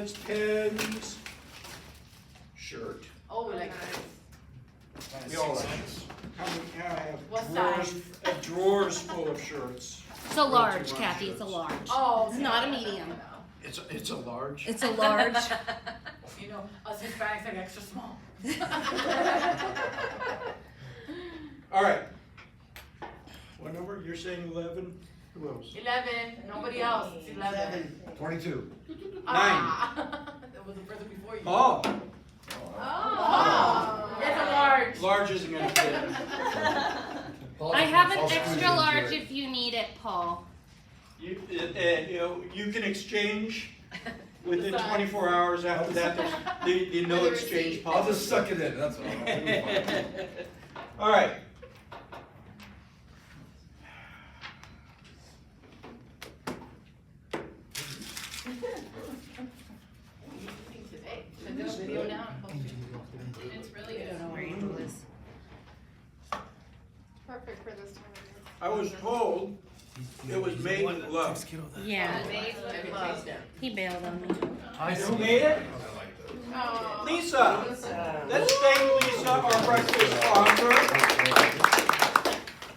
wallets, pens, shirt. Oh, we like that. We all like this. How many, I have What drawers, size? drawers full of shirts. It's a large, Rocio Kathy. It's a shirts. large. Oh, It's not a medium. It's a large. It's a large. You know, us Hispanics like extra small. All right. What number? You're saying 11? Who else? 11. Nobody else. It's 11. 22. Ah. That was the brother before you. Oh, Oh. It's a large. large isn't gonna fit. I have an extra large if you need it, Paul. You know, you can exchange within 24 hours after that. There's the no exchange I'll policy. just suck it in, that's all. It'll be fine. All right. Today. Should do a video now and post it. It's really I good. don't know where Angel is. Perfect for this time of year. I was told it was made with love. Yeah, Made with love. he bailed on me. Who made it? Oh. Lisa. Let's thank Lisa, our breakfast sponsor.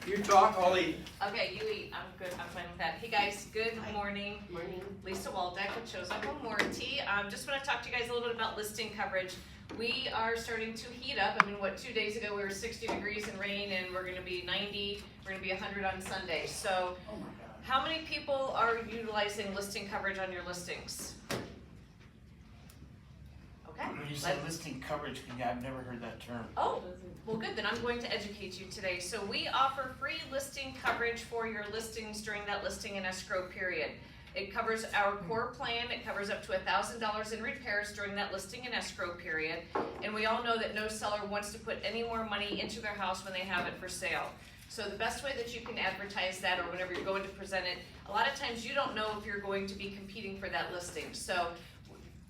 You talk, I'll eat. Okay, you eat. I'm good. I'm fine with that. Hey guys, good morning. Morning. Lisa Waldeck with Chosen Home Warranty. Just want to talk to you guys a little bit about listing coverage. We are starting to heat up. I mean, 2 days ago we were 60 degrees and rain, and we're going to be 90. We're going to be 100 on Sunday. So, Oh my God. how many people are utilizing listing coverage on your listings? Okay. When you say listing coverage, I've never heard that term. Oh, well good, then I'm going to educate you today. So we offer free listing coverage for your listings during that listing and escrow period. It covers our core plan, it covers up to $1,000 in repairs during that listing and escrow period. And we all know that no seller wants to put any more money into their house when they have it for sale. So the best way that you can advertise that, or whenever you're going to present it, a lot of times you don't know if you're going to be competing for that listing. So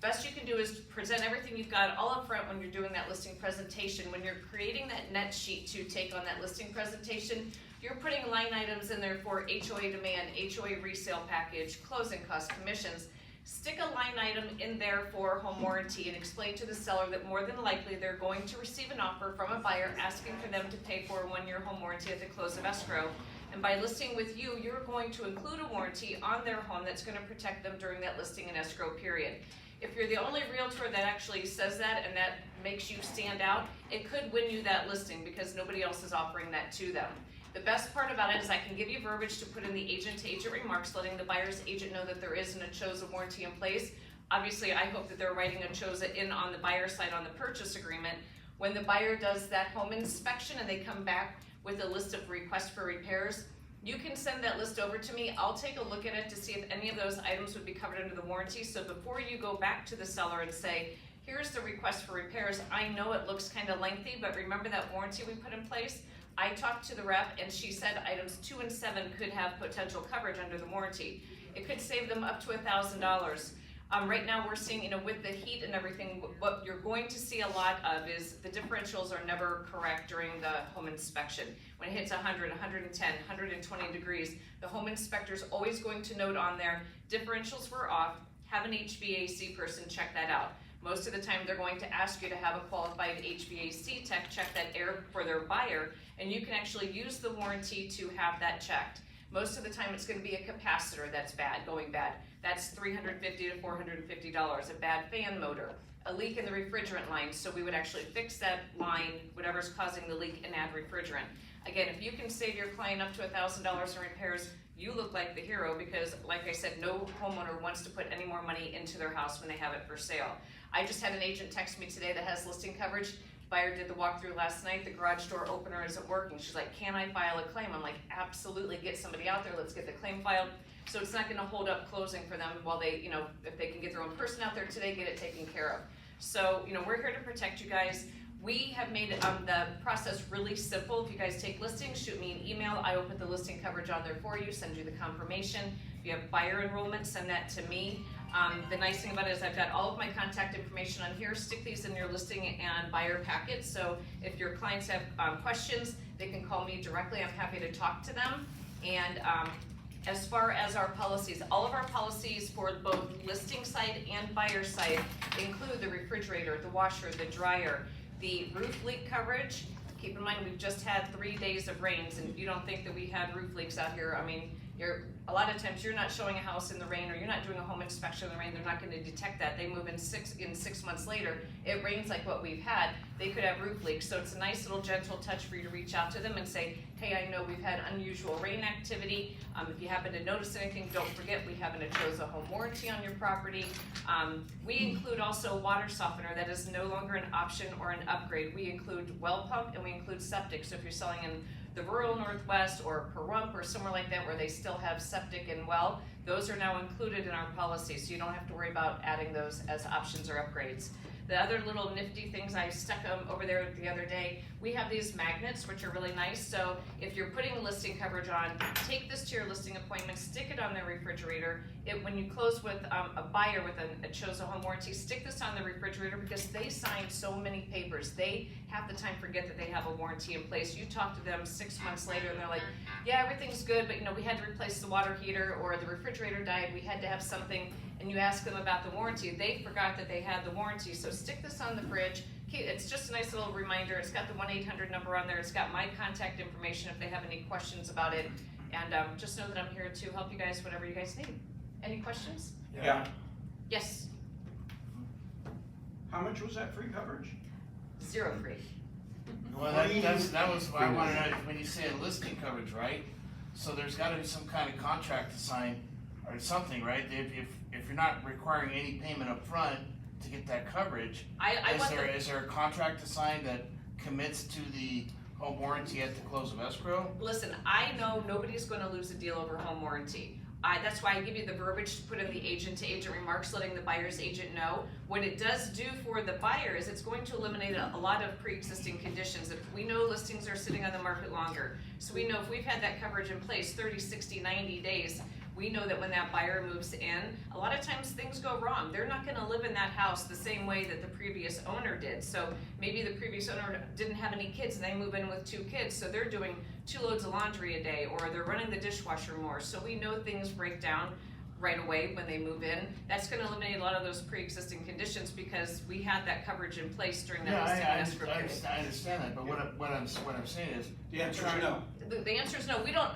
best you can do is present everything you've got all up front when you're doing that listing presentation. When you're creating that net sheet to take on that listing presentation, you're putting line items in there for HOA demand, HOA resale package, closing costs, commissions. Stick a line item in there for home warranty and explain to the seller that more than likely they're going to receive an offer from a buyer asking for them to pay for a 1-year home warranty at the close of escrow. And by listing with you, you're going to include a warranty on their home that's going to protect them during that listing and escrow period. If you're the only realtor that actually says that and that makes you stand out, it could win you that listing because nobody else is offering that to them. The best part about it is I can give you verbiage to put in the agent-to-agent remarks, letting the buyer's agent know that there is an ACHOSA warranty in place. Obviously, I hope that they're writing ACHOSA in on the buyer side on the purchase agreement. When the buyer does that home inspection and they come back with a list of requests for repairs, you can send that list over to me. I'll take a look at it to see if any of those items would be covered under the warranty. So before you go back to the seller and say, here's the request for repairs, I know it looks kind of lengthy, but remember that warranty we put in place? I talked to the rep and she said items 2 and 7 could have potential coverage under the warranty. It could save them up to $1,000. Right now we're seeing, with the heat and everything, what you're going to see a lot of is the differentials are never correct during the home inspection. When it hits 100, 110, 120 degrees, the home inspector is always going to note on there, differentials were off, have an HVAC person check that out. Most of the time they're going to ask you to have a qualified HVAC tech check that air for their buyer, and you can actually use the warranty to have that checked. Most of the time it's going to be a capacitor that's bad, going bad. That's $350 to $450. A bad fan motor, a leak in the refrigerant line, so we would actually fix that line, whatever's causing the leak, and add refrigerant. Again, if you can save your client up to $1,000 in repairs, you look like the hero because, like I said, no homeowner wants to put any more money into their house when they have it for sale. I just had an agent text me today that has listing coverage. Buyer did the walkthrough last night. The garage door opener isn't working. She's like, can I file a claim? I'm like, absolutely, get somebody out there. Let's get the claim filed. So it's not going to hold up closing for them while they, if they can get their own person out there today, get it taken care of. So, we're here to protect you guys. We have made the process really simple. If you guys take listings, shoot me an email. I will put the listing coverage on there for you, send you the confirmation. If you have buyer enrollment, send that to me. The nice thing about it is I've got all of my contact information on here. Stick these in your listing and buyer packet. So if your clients have questions, they can call me directly. I'm happy to talk to them. And As far as our policies, all of our policies for both listing side and buyer side include the refrigerator, the washer, the dryer, the roof leak coverage. Keep in mind, we've just had 3 days of rains, and you don't think that we had roof leaks out here. I mean, a lot of times you're not showing a house in the rain, or you're not doing a home inspection in the rain. They're not going to detect that. They move in 6 months later. It rains like what we've had. They could have roof leaks. So it's a nice little gentle touch for you to reach out to them and say, hey, I know we've had unusual rain activity. If you happen to notice anything, don't forget we have an Achosa home warranty on your property. We include also water softener. That is no longer an option or an upgrade. We include well pump and we include septic. So if you're selling in the rural Northwest or Pahrump or somewhere like that where they still have septic and well, those are now included in our policy, so you don't have to worry about adding those as options or upgrades. The other little nifty things, I stuck them over there the other day, we have these magnets which are really nice. So if you're putting listing coverage on, take this to your listing appointment, stick it on the refrigerator. When you close with a buyer with a Achosa home warranty, stick this on the refrigerator because they sign so many papers. They half the time forget that they have a warranty in place. You talk to them 6 months later and they're like, yeah, everything's good, but we had to replace the water heater or the refrigerator died, we had to have something, and you ask them about the warranty, they forgot that they had the warranty. So stick this on the fridge. It's just a nice little reminder. It's got the 1-800 number on there. It's got my contact information if they have any questions about it. And just know that I'm here to help you guys, whatever you guys need. Any questions? Yeah. Yes. How much was that free coverage? 0 free. Well, that was what I wanted to know, when you say a listing coverage, right? So there's gotta be some kind of contract to sign or something, right? If you're not requiring any payment up front to get that coverage, is there a contract to sign that commits to the home warranty at the close of escrow? Listen, I know nobody's gonna lose a deal over home warranty. That's why I give you the verbiage to put in the agent-to-agent remarks, letting the buyer's agent know. What it does do for the buyer is it's going to eliminate a lot of pre-existing conditions. If we know listings are sitting on the market longer, so we know if we've had that coverage in place 30, 60, 90 days, we know that when that buyer moves in, a lot of times things go wrong. They're not gonna live in that house the same way that the previous owner did. So maybe the previous owner didn't have any kids and they move in with 2 kids, so they're doing 2 loads of laundry a day, or they're running the dishwasher more. So we know things break down right away when they move in. That's gonna eliminate a lot of those pre-existing conditions because we had that coverage in place during that listing and escrow period. I understand that, but what I'm saying is. The answer is no. The answer is no, we don't,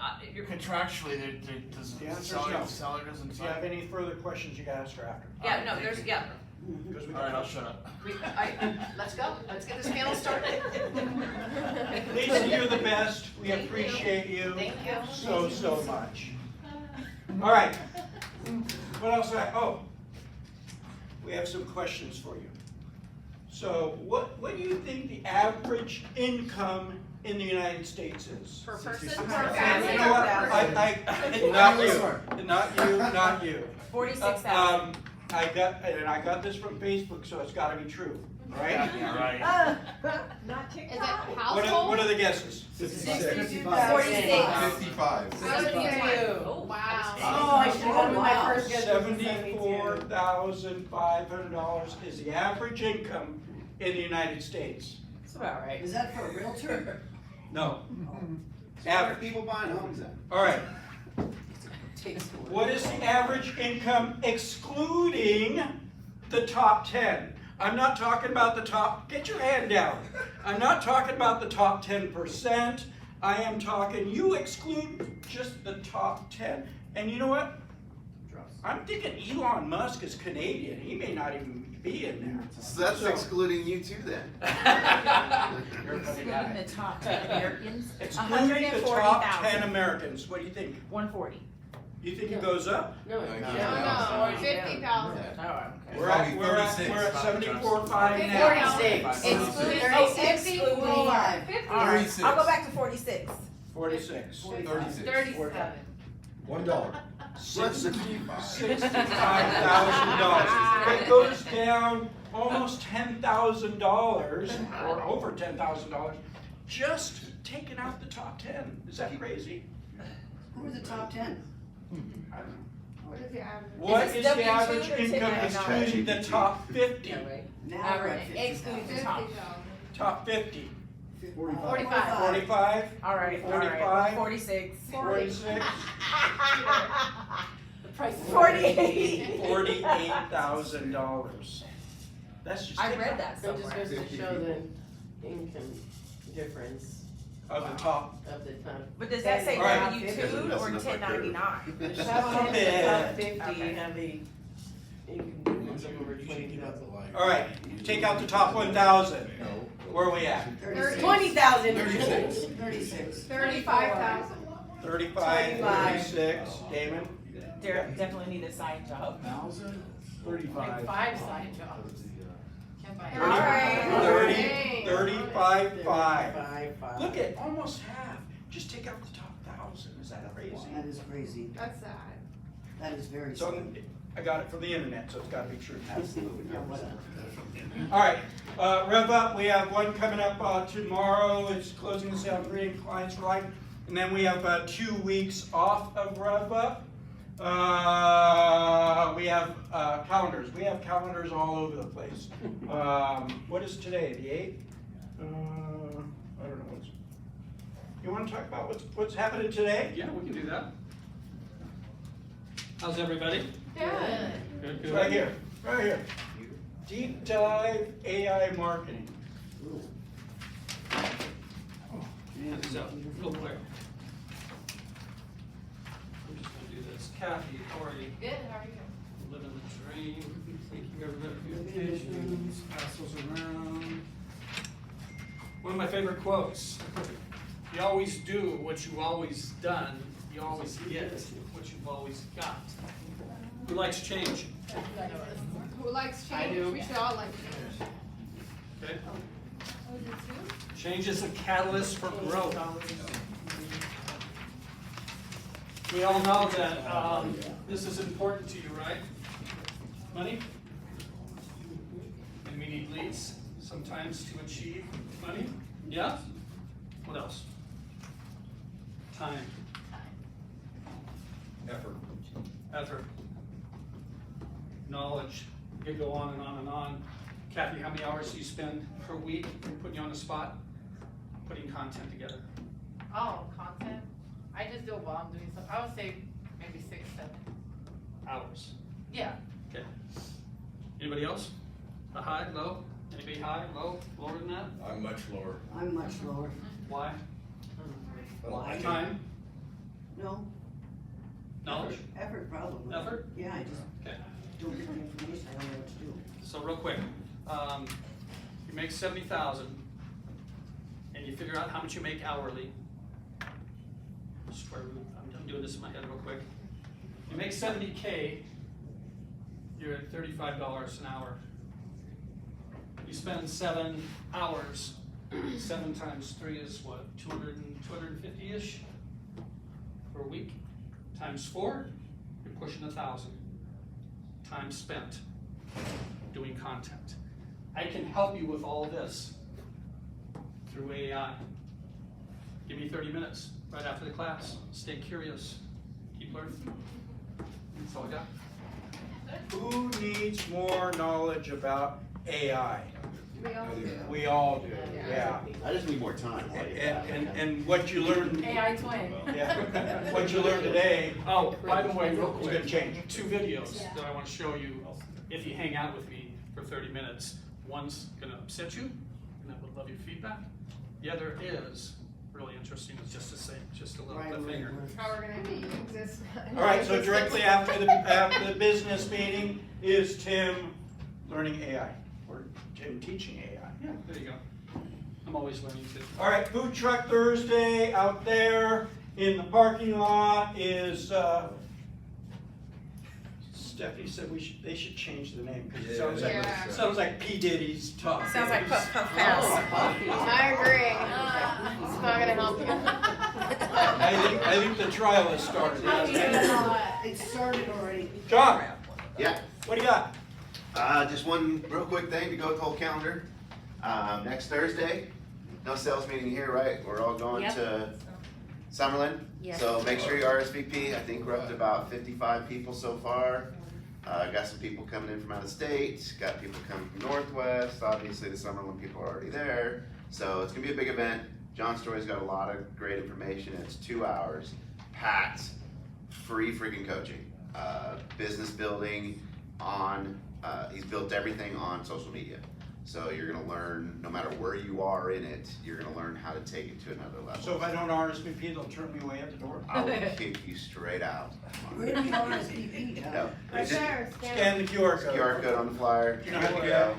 Contractually, The the answer is no. seller doesn't If sign. you have any further questions, you can ask her after. yeah, no, there's, yeah. Because we Alright, I'll shut up. Let's go, let's get this panel started. Lisa, you're the best. We appreciate you Thank you. so much. All right. What else? We have some questions for you. So, what do you think the average income in the United States is? Per person? You Per know what? Not you. 46,000. I got this from Facebook, so it's got to be true, right? Yeah, right. Not Is it TikTok. household? What are the guesses? 46. 55. Oh, wow. Oh, I should have gone with my first guess. $74,500 is the average income in the United States. That's about right. Is that for a realtor? No. So why are people buying homes then? All right. What is the average income excluding the top 10? I'm not talking about the top, get your hand down. I'm not talking about the top 10%. I am talking, you exclude just the top 10. And you know what? I'm thinking Elon Musk is Canadian. He may not even be in there. So that's excluding you too then. Excluding the top 10 Americans. Excluding the top 10 Americans. What do you think? 140. You think it goes up? No, 50,000. Oh, okay. We're at 74.5 now. 46. Excluding 45. All right. 36. I'll go back to 46. 46. 36. 37. $1. $65,000. It goes down almost $10,000 or over $10,000 just taking out the top 10. Is that crazy? Who are the top 10? I don't know. What is the average? What Is is this the W2 average or income 1099? excluding the top 50? Yeah, right. Now we're at Excluding the 50,000. top. Top 50. 45. 45? All right, 45? 46. 46? The price is 48. $48,000. That's just. I read that So it just somewhere. goes to show the income difference Of the top. of the top. But does that say All right. W-2 or Messing up my 1099? The top 10 and the top 50 Okay. have a income difference of over 20,000. All right, take out the top 1,000. Where are we at? 20,000. 36. 35,000. 35, 36. Damon? Definitely need a side job. Like 5 side jobs. Can't buy it. All right. 30, 35, 5. 5. Look at almost half. Just take out the top 1,000. Is that crazy? That is crazy. That's sad. That is very So sad. I got it from the internet, so it's got to be true. Absolutely. All right, Rev Up, we have one coming up tomorrow. It's closing the sale, creating clients right. And then we have 2 weeks off of Rev Up. We have calendars. We have calendars all over the place. What is today? The 8th? I don't know what's. You want to talk about what's happening today? Yeah, we can do that. How's everybody? Good. Good, good. Right here. Right here. Deep dive AI marketing. Hand these out real quick. I'm just gonna do this. Cathy, how are you? Good, how are you? Living the dream. Thank you everybody for your patience. Pass those around. One of my favorite quotes. You always do what you've always done. You always get what you've always got. Who likes change? Who likes I change? do. We should all like change. Okay. Change is a catalyst for growth. We all know that this is important to you, right? Money? And we need leads sometimes to achieve money. Yeah? What else? Time. Effort. Knowledge. You could go on and on and on. Cathy, how many hours do you spend per week? I'm putting you on the spot, putting content together. Oh, content? I just do it while I'm doing something. I would say maybe 6, 7. Hours. Yeah. Okay. Anybody else? A high, low? Anybody high, low, lower than that? I'm much lower. I'm much lower. Why? Why? Time? No, Knowledge? effort probably. Effort? Yeah, I just Okay. don't get the information, I don't know what to do. So real quick, you make 70,000 and you figure out how much you make hourly. Square root, I'm doing this in my head real quick. You make 70K, you're at $35 an hour. You spend 7 hours, 7 times 3 is what, 250-ish per week? Times 4, you're pushing 1,000. Time spent doing content. I can help you with all this through AI. Give me 30 minutes right after the class. Stay curious. Keep learning. That's all I got. Who needs more knowledge about AI? We all do. We all do, yeah. I just need more time. And what you learned, AI twin. yeah, what you learned today Oh, by the way, real is gonna quick, change. 2 videos that I want to show you if you hang out with me for 30 minutes. One's going to upset you, and I would love your feedback. The other is really interesting. It's just to say, just a little cliffhanger. How we're gonna be exist. All right, so directly after the business meeting is Tim learning AI, or Tim teaching AI. Yeah, there you go. I'm always learning too. All right, Food Truck Thursday out there in the parking lot is, Stephanie said they should change the name, because it sounds like, Yeah. sounds like P. Diddy's talk. Sounds like Puff Puff Pass. I agree. It's not gonna help you. I think the trial has started. It started already. John, Yeah, what do you got? just one real quick thing to go with the whole calendar. Next Thursday, no sales meeting here, right? We're all going Yep. to Summerlin. Yes. So make sure you RSVP. I think we're up to about 55 people so far. Got some people coming in from out of state, got people coming from Northwest. Obviously the Summerlin people are already there. So it's gonna be a big event. John Story's got a lot of great information. It's 2 hours, packed, free freaking coaching, business building on, he's built everything on social media. So you're gonna learn, no matter where you are in it, you're gonna learn how to take it to another level. So if I don't RSVP, they'll turn me away at the door? I will kick you straight out. Where do you RSVP? No, Right it's just there, Scan the QR code. QR code on the flyer, You know good how to to go.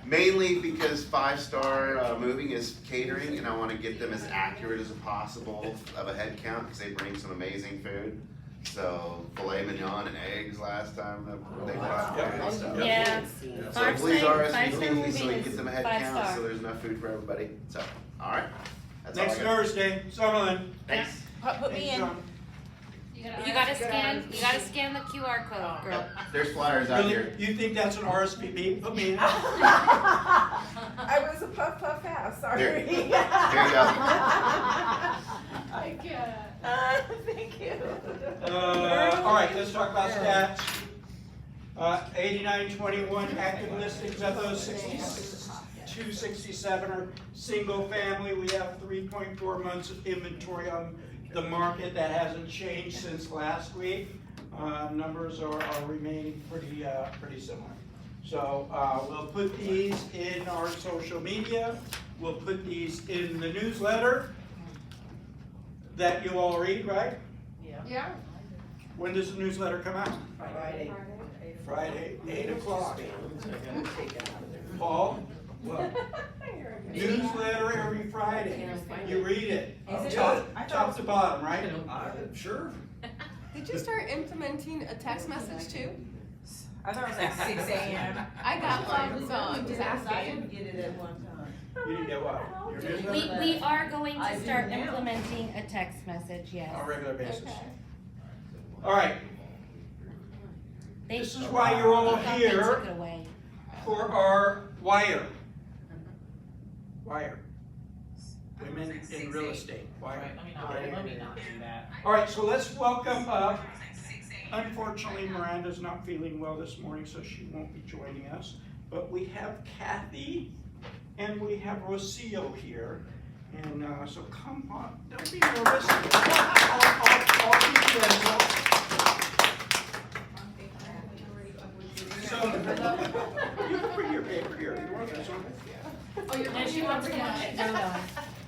Mainly because 5-Star Moving is catering, and I wanna get them as accurate as possible of a head count, because they bring some amazing food. So filet mignon and eggs last time, they brought great stuff. Yeah. So Five please star RSVP so we moving can is get them a head 5 count, star. so there's enough food for everybody. So, alright. That's all I Next got. Thursday, Summerlin. Thanks. Put me Thanks, in. John. You gotta scan the QR code, girl. There's flyers out Really? here. You think that's an RSVP? Put me in. I was a puff fast, sorry. Here. Here you go. I can't. Thank you. All right, let's talk about stats. 8921 active listings, of those 267 are single family. We have 3.4 months of inventory on the market. That hasn't changed since last week. Numbers are remaining pretty similar. So we'll put these in our social media. We'll put these in the newsletter that you all read, right? Yeah. When does the newsletter come out? Friday. Friday, 8 o'clock. Paul, what? Newsletter every Friday. You read it. Top to bottom, right? Sure. Did you start implementing a text message too? I thought it was like 6 a.m. I got one, so I'm just I asking. didn't get it at one time. You didn't get what? Your newsletter? We are going to start implementing a text message, yes. On a regular basis. Okay. All right, They- this is why you're all they thought they here. took it away. For our wire. Wire. Women in real estate, wire. Let me not do that. All right, so let's welcome up. Unfortunately, Miranda's not feeling well this morning, so she won't be joining us. But we have Cathy and we have Rocio here. And so come on, don't be nervous. I'll be gentle. So, you can bring your paper here. You want this one? Oh, you're No, she wants to watch it. Hold on.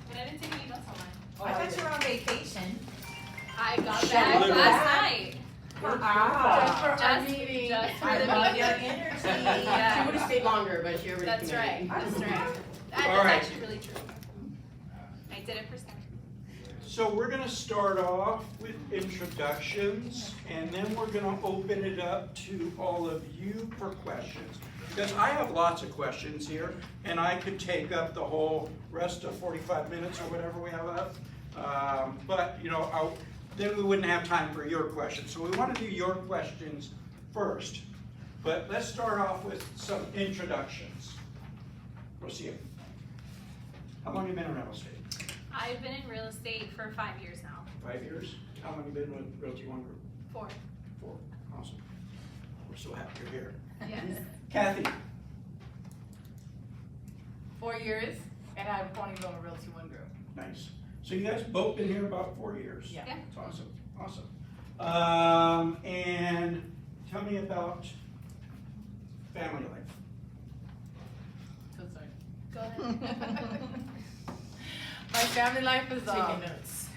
But I didn't take any notes on mine. I thought you were on vacation. I got Shut back up. last night. Just Ah. for our Just- meeting. just for I the love your meeting. energy. She would have stayed longer, but she already That's committed. right, that's right. All That's right. actually really true. I did it for Sarah. So we're gonna start off with introductions, and then we're gonna open it up to all of you for questions. Because I have lots of questions here, and I could take up the whole rest of 45 minutes or whatever we have left. But, you know, then we wouldn't have time for your questions. So we wanna do your questions first. But let's start off with some introductions. Rocio, how long have you been in real estate? I've been in real estate for 5 years now. 5 years? How long have you been with Realty One Group? 4. 4. Awesome. We're so happy you're here. Yes. Kathy, 4 years, and I've only been with Realty One Group. nice. So you guys both been here about 4 years? Yeah. Yeah. That's awesome, awesome. And tell me about family life. So sorry. Go ahead. My family life is Taking notes.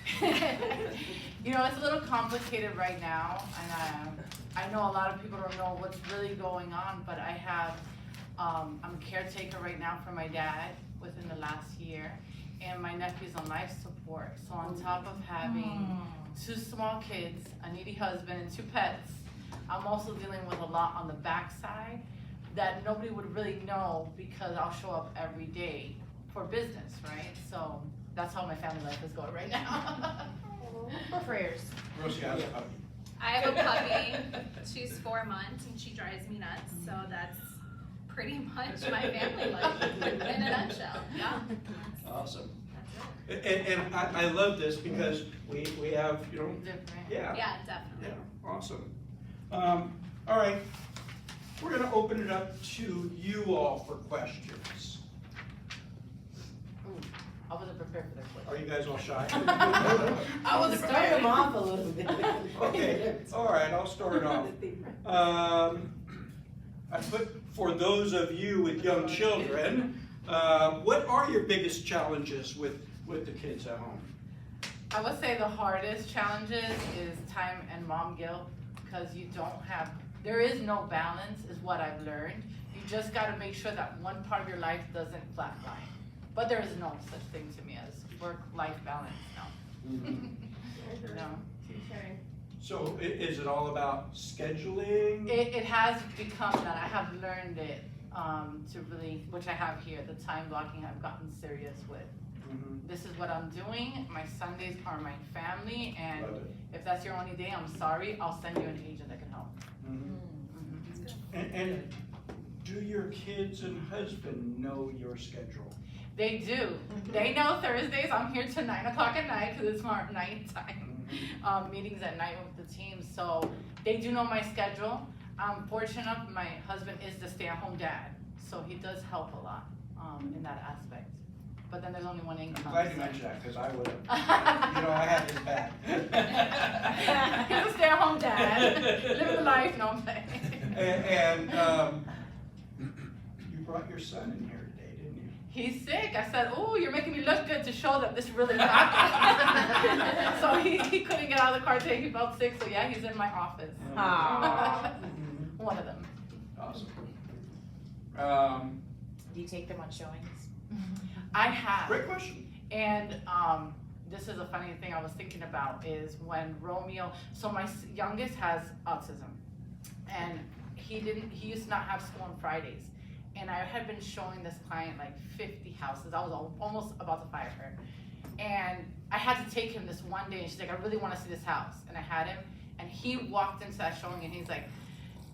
you know, it's a little complicated right now, and I know a lot of people don't know what's really going on, but I have, I'm a caretaker right now for my dad within the last year, and my nephew's on life support. So on top of having 2 small kids, a needy husband, and 2 pets, I'm also dealing with a lot on the backside that nobody would really know because I'll show up every day for business, right? So that's how my family life is going right now. For prayers. Rosie, how's it puppy? I have a puppy. She's 4 months and she drives me nuts. So that's pretty much my family life in a nutshell. Yeah. Awesome. That's it. And I love this because we have, you know, Different. yeah. Yeah, definitely. Yeah, awesome. All right, we're gonna open it up to you all for questions. I wasn't prepared for that question. Are you guys all shy? I wasn't Start prepared. them off a little bit. Okay, all right, I'll start it off. I put, for those of you with young children, what are your biggest challenges with the kids at home? I would say the hardest challenges is time and mom guilt, because you don't have, there is no balance is what I've learned. You just gotta make sure that one part of your life doesn't flatline. But there is no such thing to me as work-life balance, no. No. So is it all about scheduling? It has become that. I have learned it to really, which I have here, the time blocking I've gotten serious with. Mhm. This is what I'm doing. My Sundays are my family, and Love it. if that's your only day, I'm sorry. I'll send you an agent that can help. Mhm. Mhm. And do your kids and husband know your schedule? They do. They know Thursdays I'm here till 9 o'clock at night because it's our night time. Meetings at night with the team. So they do know my schedule. I'm fortunate enough, my husband is the stay-at-home dad, so he does help a lot in that aspect. But then there's only one I'm income. glad you mentioned that, because I would have, you know, I have his back. He's a stay-at-home dad, living the life, no I'm playing. And you brought your son in here today, didn't you? He's sick. I said, "Oh, you're making me look good to show them this really happened." So he couldn't get out of the car today. He felt sick. So yeah, he's in my office. One of them. Awesome. Do you take them on showings? I have. Great question. And this is a funny thing I was thinking about is when Romeo. So my youngest has autism, and he used to not have school on Fridays. And I had been showing this client like 50 houses. I was almost about to fire her. And I had to take him this one day, and she's like, I really want to see this house. And I had him, and he walked into that showing, and he's like,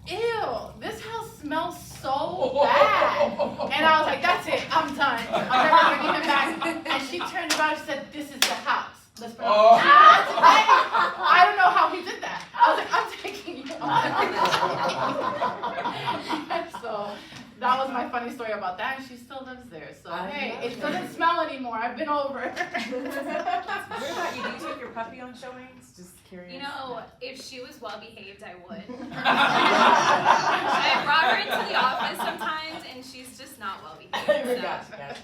ew, this house smells so bad. And I was like, that's it, I'm done. I'm never bringing him back. And she turned around and said, this is the house. Let's put it on. I don't know how he did that. I was like, I'm taking you on. So that was my funny story about that, and she still lives there. So hey, it doesn't smell anymore. I've been over. What about you? Do you take your puppy on showings? Just curious. You know, if she was well behaved, I would. I brought her into the office sometimes, and she's just not well behaved. So Gotcha.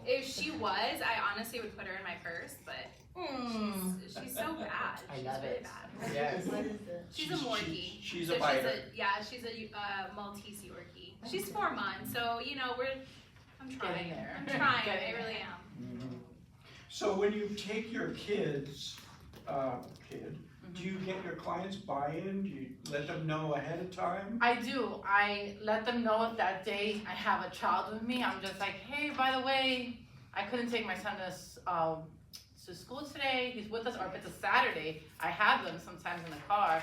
if she was, I honestly would put her in my purse, but she's so bad. I She's love really it. bad. Yes. She's a Morkie. She's So a biter. she's a Maltese Yorkie. She's 4 months, so you know I'm trying. Getting there. I'm trying. Getting I really there. am. Mhm. So when you take your kids, do you get your clients buy-in? Do you let them know ahead of time? I do. I let them know if that day I have a child with me. I'm just like, hey, by the way, I couldn't take my son to school today. He's with us. Or if it's a Saturday, I have them sometimes in the car.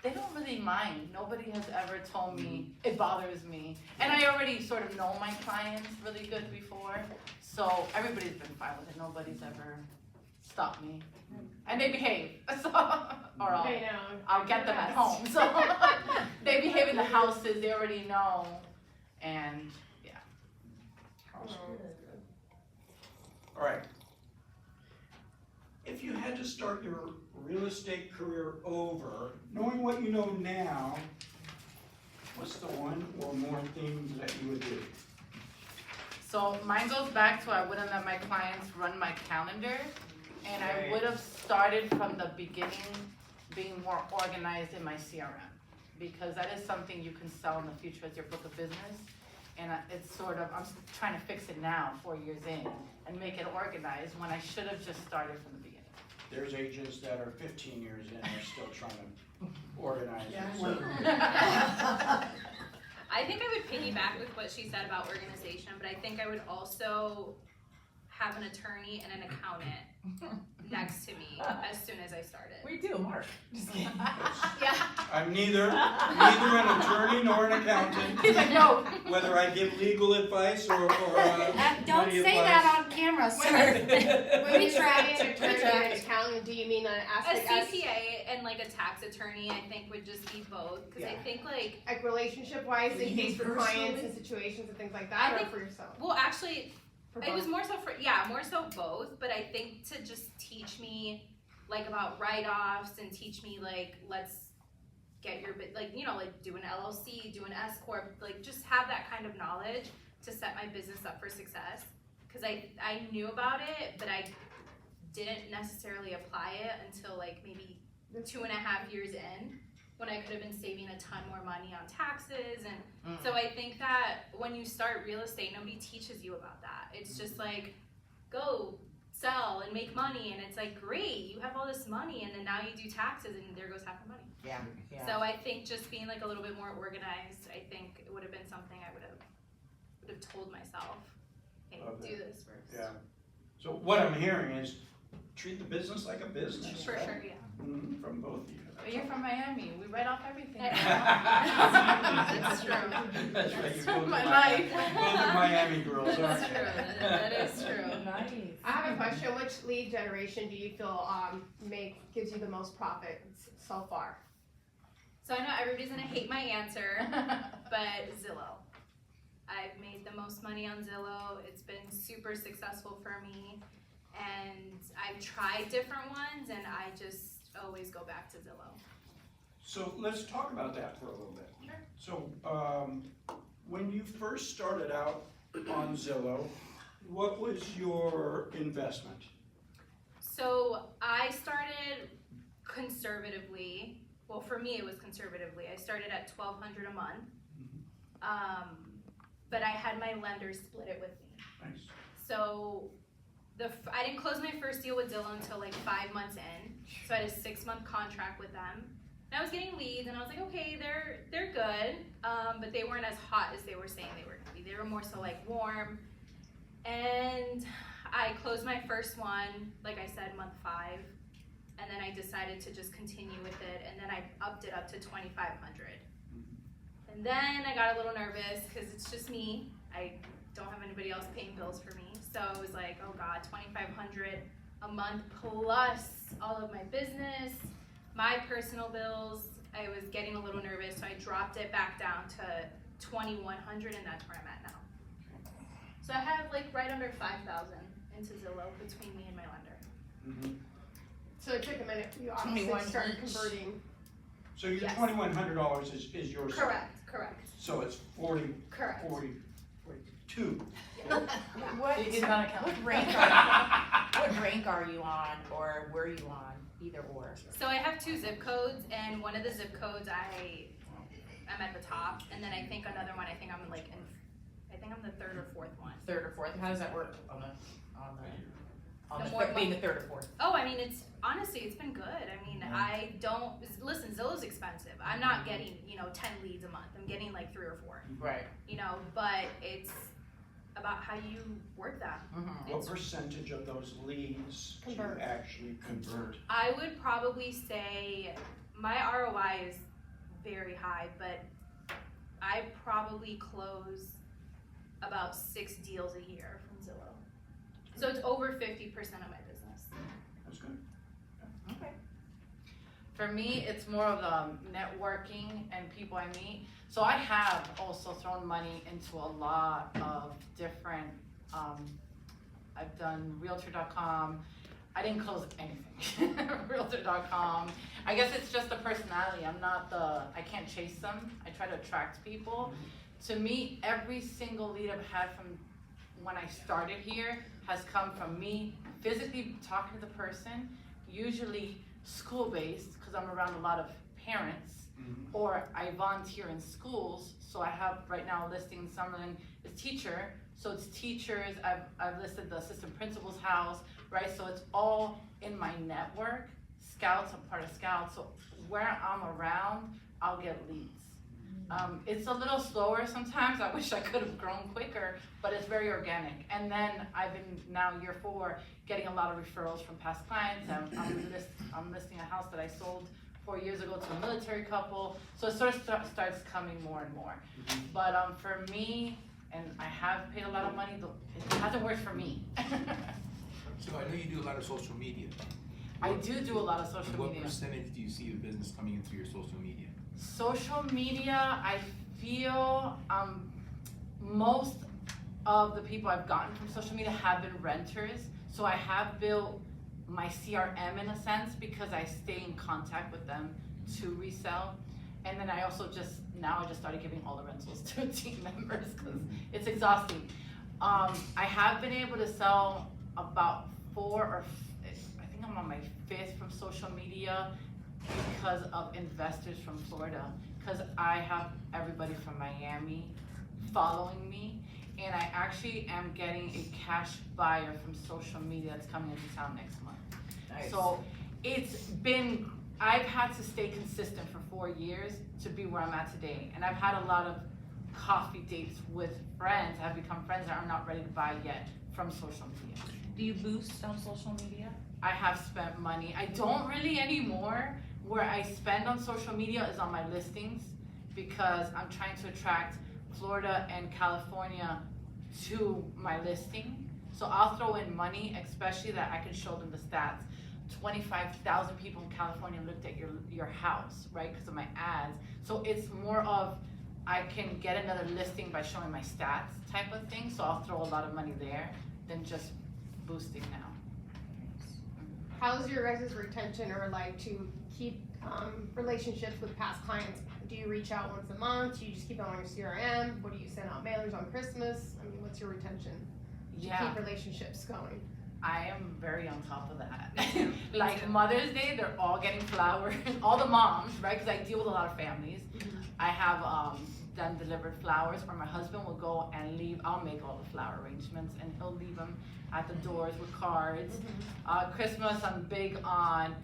They don't really mind. Nobody has ever told me it bothers me. And I already sort of know my clients really good before. So everybody's been fine with it. Nobody's ever stopped me. And they behave. So, or I'll get them at home. So they behave in the houses. They already know. And yeah. All right. If you had to start your real estate career over, knowing what you know now, what's the one or more things that you would do? So mine goes back to I wouldn't let my clients run my calendar, and I would have started from the beginning being more organized in my CRM, because that is something you can sell in the future as your book of business. And it's sort of, I'm trying to fix it now, 4 years in, and make it organized when I should have just started from the beginning. There's agents that are 15 years in and are still trying to organize. I think I would piggyback with what she said about organization, but I think I would also have an attorney and an accountant next to me as soon as I started. We do, Mark. Just kidding. Yeah. I'm neither an attorney nor an accountant, He's like, no. whether I give legal advice or Don't money say advice. that on camera, sir. When We you tried. say an attorney and accountant, do you mean an A aspect as CPA and like a tax attorney, I think would just be both, because I think like relationship wise in case for clients and situations and things like that, I or think- for yourself? well, actually, It was more so more so both, but I think to just teach me like about write-offs and teach me like, let's get your, like, you know, like do an LLC, do an S Corp, like just have that kind of knowledge to set my business up for success. Cause I knew about it, but I didn't necessarily apply it until like maybe 2.5 years in, when I could have been saving a ton more money on taxes. And so I think that when you start real estate, nobody teaches you about that. It's just like, go sell and make money, and it's like, great, you have all this money, and then now you do taxes and there goes half the money. Yeah. So I think just being like a little bit more organized, I think it would have been something I would have told myself, hey, do this first. Yeah. So what I'm hearing is treat the business like a business. For right? sure, yeah. From both of you. But you're from Miami. We write off everything. That's true. That's right. You're true. both My Miami- life. Both are Miami girls, That's aren't true. you? That is true. Nice. I have a question. Which lead generation do you feel gives you the most profits so far? So I know everybody's gonna hate my answer, but Zillow. I've made the most money on Zillow. It's been super successful for me, and I've tried different ones, and I just always go back to Zillow. So let's talk about that for a little bit. Sure. So when you first started out on Zillow, what was your investment? So I started conservatively. Well, for me, it was conservatively. I started at $1,200 a month, but I had my lender split it with me. Nice. So I didn't close my first deal with Zillow until like 5 months in. So I had a 6-month contract with them. And I was getting leads, and I was like, okay, they're good, but they weren't as hot as they were saying they were gonna be. They were more so like warm. And I closed my first one, like I said, month 5. And then I decided to just continue with it, and then I upped it up to $2,500. And then I got a little nervous because it's just me. I don't have anybody else paying bills for me. So it was like, oh God, $2,500 a month plus all of my business, my personal bills. I was getting a little nervous, so I dropped it back down to $2,100, and that's where I'm at now. So I have like right under 5,000 into Zillow between me and my lender. Mm-hmm. So it took a minute for you obviously to start converting. So your Yes. $2,100 is yours. Correct. So it's 42. Correct. What rank are you on, or were you on? Either or. So I have 2 zip codes, and one of the zip codes I'm at the top, and then I think another one, I think I'm like I think I'm the 3rd or 4th one. 3rd or 4th. How does that work being the 3rd or 4th? Oh, I mean, honestly, it's been good. I mean, listen, Zillow's expensive. I'm not getting, 10 leads a month. I'm getting like 3 or 4. Right. But it's about how you work that. Mm-hmm. What percentage of those leads do you Convert. actually convert? I would probably say my ROI is very high, but I probably close about 6 deals a year from Zillow. So it's over 50% of my business. That's good. Okay. For me, it's more of the networking and people I meet. So I have also thrown money into a lot of different, I've done Realtor.com. I didn't close anything. Realtor.com. I guess it's just the personality. I can't chase them. I try to attract people. To me, every single lead I've had from when I started here has come from me physically talking to the person, usually school-based, because I'm around a lot of parents, or I volunteer in schools. So I have right now listing Summerlin is teacher. So it's teachers. I've listed the assistant principal's house, right? So it's all in my network. Scouts, I'm part of Scouts. So where I'm around, I'll get leads. It's a little slower sometimes. I wish I could have grown quicker, but it's very organic. And then I've been now year 4 getting a lot of referrals from past clients. I'm listing a house that I sold 4 years ago to a military couple. So it sort of starts coming more and more. But for me, and I have paid a lot of money, it hasn't worked for me. So I know you do a lot of social media. I do a lot of social What media. percentage do you see of business coming in through your social media? Social media, I feel most of the people I've gotten from social media have been renters. So I have built my CRM in a sense because I stay in contact with them to resell. And then I also just started giving all the rentals to team members because it's exhausting. I have been able to sell about I think I'm on my 5th from social media because of investors from Florida. Because I have everybody from Miami following me, and I actually am getting a cash buyer from social media that's coming into town next month. Nice. So I've had to stay consistent for 4 years to be where I'm at today. And I've had a lot of coffee dates with friends, have become friends that are not ready to buy yet from social media. Do you boost on social media? I have spent money. I don't really anymore. Where I spend on social media is on my listings because I'm trying to attract Florida and California to my listing. So I'll throw in money, especially that I can show them the stats. 25,000 people in California looked at your house, right, because of my ads. So it's more of I can get another listing by showing my stats type of thing. So I'll throw a lot of money there than just boosting now. How's your guys' retention or like to keep relationships with past clients? Do you reach out once a month? Do you just keep it on your CRM? What do you send out mailers on Christmas? I mean, what's your retention to keep relationships going? I am very on top of that. Like Mother's Day, they're all getting flowers. All the moms, right? Because I deal with a lot of families. I have done delivered flowers, or my husband will go and leave. I'll make all the flower arrangements, and he'll leave them at the doors with cards. Christmas, I'm big on,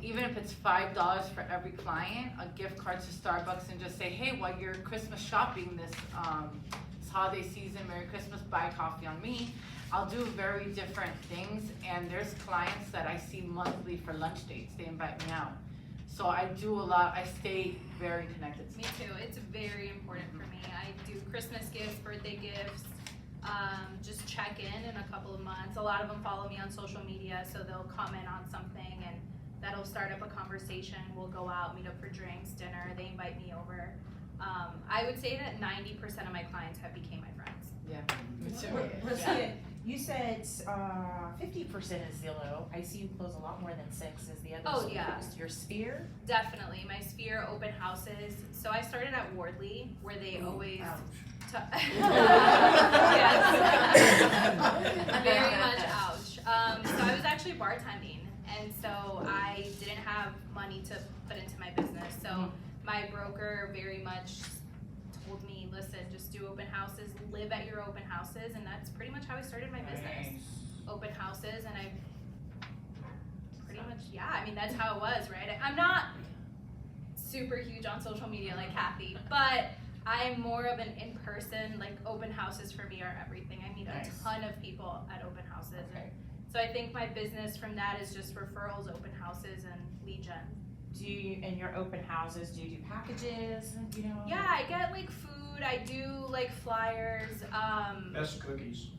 even if it's $5 for every client, a gift card to Starbucks, and just say, hey, while you're Christmas shopping this holiday season, Merry Christmas, buy coffee on me. I'll do very different things, and there's clients that I see monthly for lunch dates. They invite me out. So I do a lot. I stay very connected to Me too. It's very important for me. I do Christmas gifts, birthday gifts, just check in a couple of months. A lot of them follow me on social media, so they'll comment on something, and that'll start up a conversation. We'll go out, meet up for drinks, dinner. They invite me over. I would say that 90% of my clients have became my friends. Yeah. Rocio, you said 50% is Zillow. I see you close a lot more than 6 is the other. Oh, yeah. Your sphere? Definitely. My sphere open houses. So I started at Wardley, where they always... Yes. Very much ouch. So I was actually bartending, and so I didn't have money to put into my business. So my broker very much told me, listen, just do open houses, live at your open houses, and that's pretty much how I started my business. Open houses, and I pretty much, I mean, that's how it was, right? I'm not super huge on social media like Cathy, but I'm more of an in-person, like open houses for me are everything. I meet a ton of people at open houses. And so I think my business from that is just referrals, open houses, and lead gen. Do you, in your open houses, do you do packages, you know? Yeah, I get like food, I do like flyers. Best cookies.